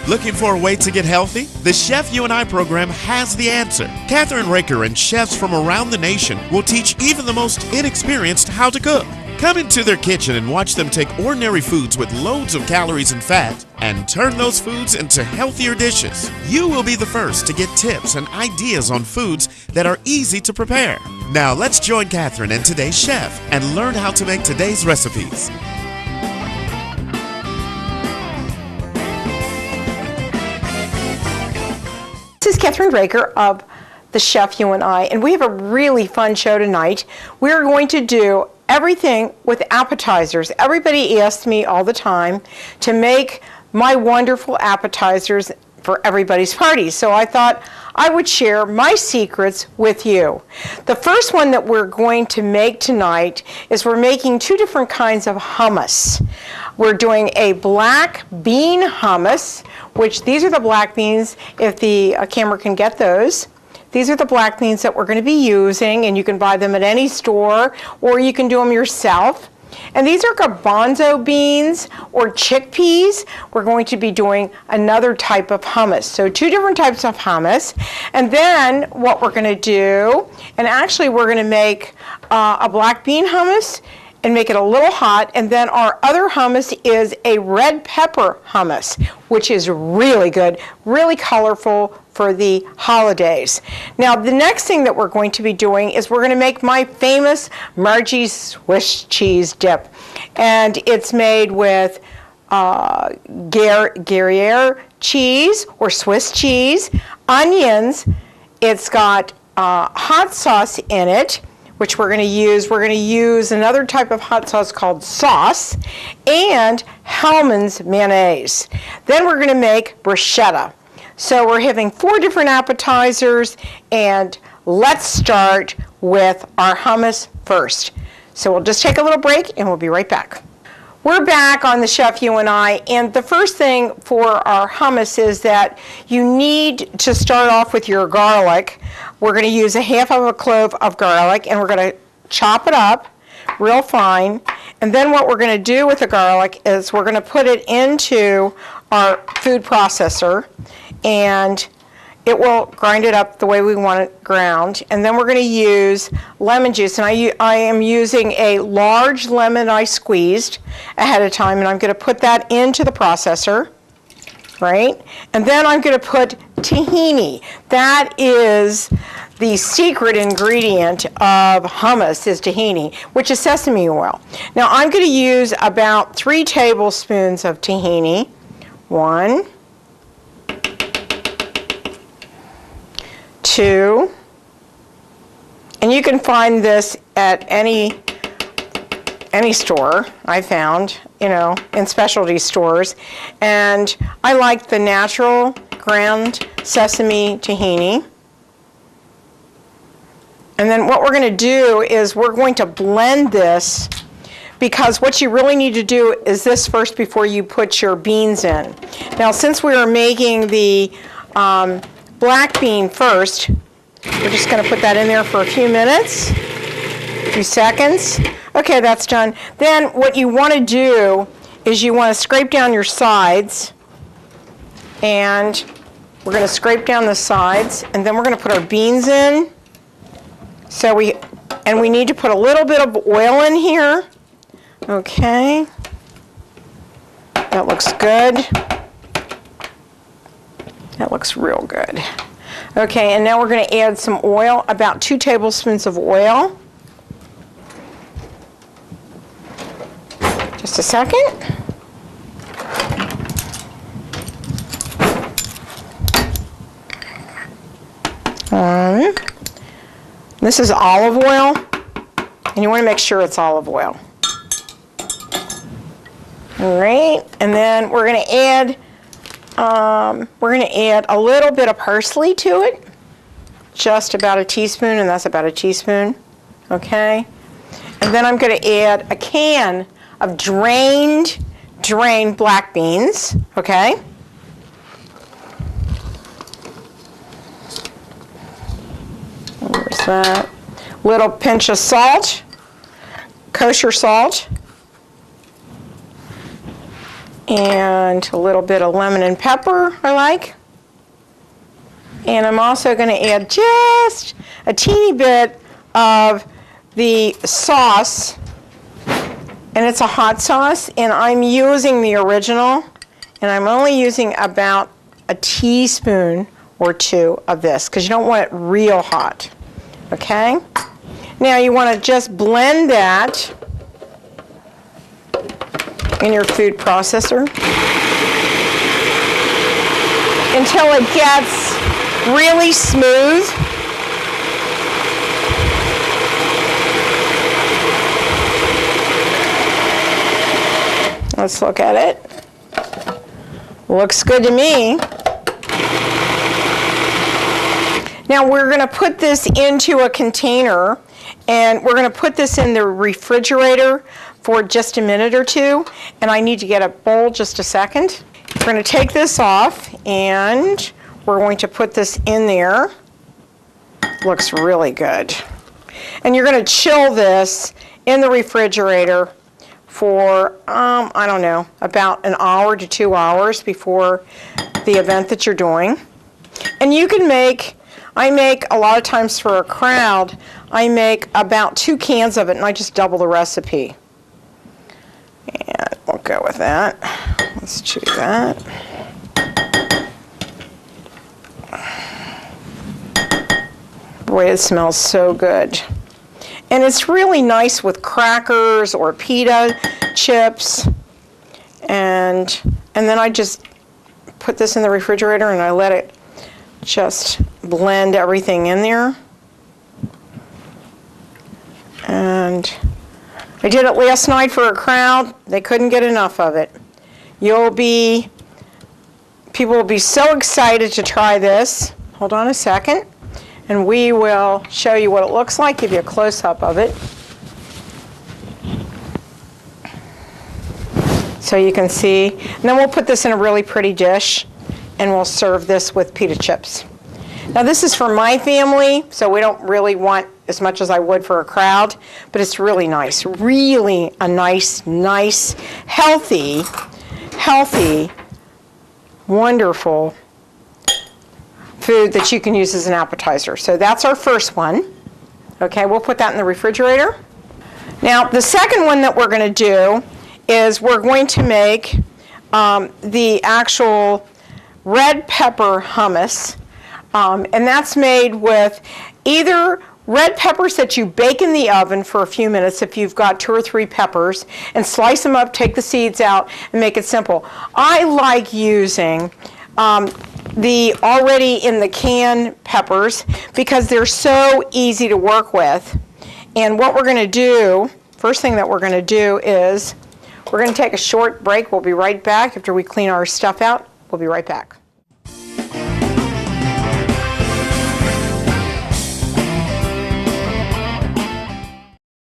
Looking for a way to get healthy? The Chef You and I program has the answer. Kathryn and Raaker and chefs from around the nation will teach even the most inexperienced how to cook. Come into their kitchen and watch them take ordinary foods with loads of calories and fat and turn those foods into healthier dishes. You will be the first to get tips and ideas on foods that are easy to prepare. Now let's join Kathryn and today's chef and learn how to make today's recipes. This is Kathryn Raaker of The Chef You and I, and we have a really fun show tonight. We're going to do everything with appetizers. Everybody asks me all the time to make my wonderful appetizers for everybody's parties. So I thought I would share my secrets with you. The first one that we're going to make tonight is we're making two different kinds of hummus. We're doing a black bean hummus, which these are the black beans, if the camera can get those. These are the black beans that we're going to be using, and you can buy them at any store, or you can do them yourself. And these are garbanzo beans or chickpeas. We're going to be doing another type of hummus. So two different types of hummus. And then what we're going to do, and actually we're going to make a black bean hummus and make it a little hot, and then our other hummus is a red pepper hummus, which is really good, really colorful for the holidays. Now the next thing that we're going to be doing is we're going to make my famous Margie's Swiss cheese dip, and it's made with Gruyere cheese or Swiss cheese, onions. It's got hot sauce in it, which we're going to use. We're going to use another type of hot sauce called sauce, and Hellmann's mayonnaise. Then we're going to make bruschetta. So we're having 4 different appetizers, and let's start with our hummus first. So we'll just take a little break and we'll be right back. We're back on The Chef You and I, and the first thing for our hummus is that you need to start off with your garlic. We're going to use a half of a clove of garlic, and we're going to chop it up real fine. And then what we're going to do with the garlic is we're going to put it into our food processor, and it will grind it up the way we want it ground. And then we're going to use lemon juice, and I am using a large lemon I squeezed ahead of time, and I'm going to put that into the processor, right? And then I'm going to put tahini. That is the secret ingredient of hummus, is tahini, which is sesame oil. Now I'm going to use about 3 tablespoons of tahini. 1, 2, and you can find this at any store, I found, in specialty stores. And I like the natural ground sesame tahini. And then what we're going to do is we're going to blend this, because what you really need to do is this first before you put your beans in. Now, since we are making the black bean first, we're just going to put that in there for a few minutes, a few seconds. Okay, that's done. Then what you want to do is you want to scrape down your sides, and we're going to scrape down the sides, and then we're going to put our beans in. So we need to put a little bit of oil in here. Okay, that looks good. That looks real good. Okay, and now we're going to add some oil, about 2 tablespoons of oil. Just a second. This is olive oil, and you want to make sure it's olive oil. All right, and then we're going to add a little bit of parsley to it, just about a teaspoon, and that's about a teaspoon. Okay, and then I'm going to add a can of drained black beans. Okay. There's that. Little pinch of salt, kosher salt. And a little bit of lemon and pepper I like. And I'm also going to add just a teeny bit of the sauce. And it's a hot sauce, and I'm using the original, and I'm only using about a teaspoon or two of this because you don't want it real hot. Okay? Now you want to just blend that in your food processor until it gets really smooth. Let's look at it. Looks good to me. Now we're going to put this into a container, and we're going to put this in the refrigerator for just a minute or two, and I need to get a bowl just a second. We're going to take this off, and we're going to put this in there. Looks really good. And you're going to chill this in the refrigerator for, I don't know, about an hour to 2 hours before the event that you're doing. And you can I make a lot of times for a crowd, I make about 2 cans of it, and I just double the recipe. And we'll go with that. Let's do that. Boy, it smells so good. And it's really nice with crackers or pita chips. And then I just put this in the refrigerator and I let it just blend everything in there. And I did it last night for a crowd. They couldn't get enough of it. People will be so excited to try this. Hold on a second. And we will show you what it looks like, give you a close-up of it. So you can see. And then we'll put this in a really pretty dish, and we'll serve this with pita chips. Now this is for my family, so we don't really want as much as I would for a crowd, but it's really nice. Really a nice, healthy, wonderful food that you can use as an appetizer. So that's our first one. Okay, we'll put that in the refrigerator. Now the second one that we're going to do is we're going to make the actual red pepper hummus, and that's made with either red peppers that you bake in the oven for a few minutes if you've got 2 or 3 peppers, and slice them up, take the seeds out, and make it simple. I like using the already in the can peppers because they're so easy to work with. And what we're going to do, first thing that we're going to do is we're going to take a short break. We'll be right back after we clean our stuff out. We'll be right back.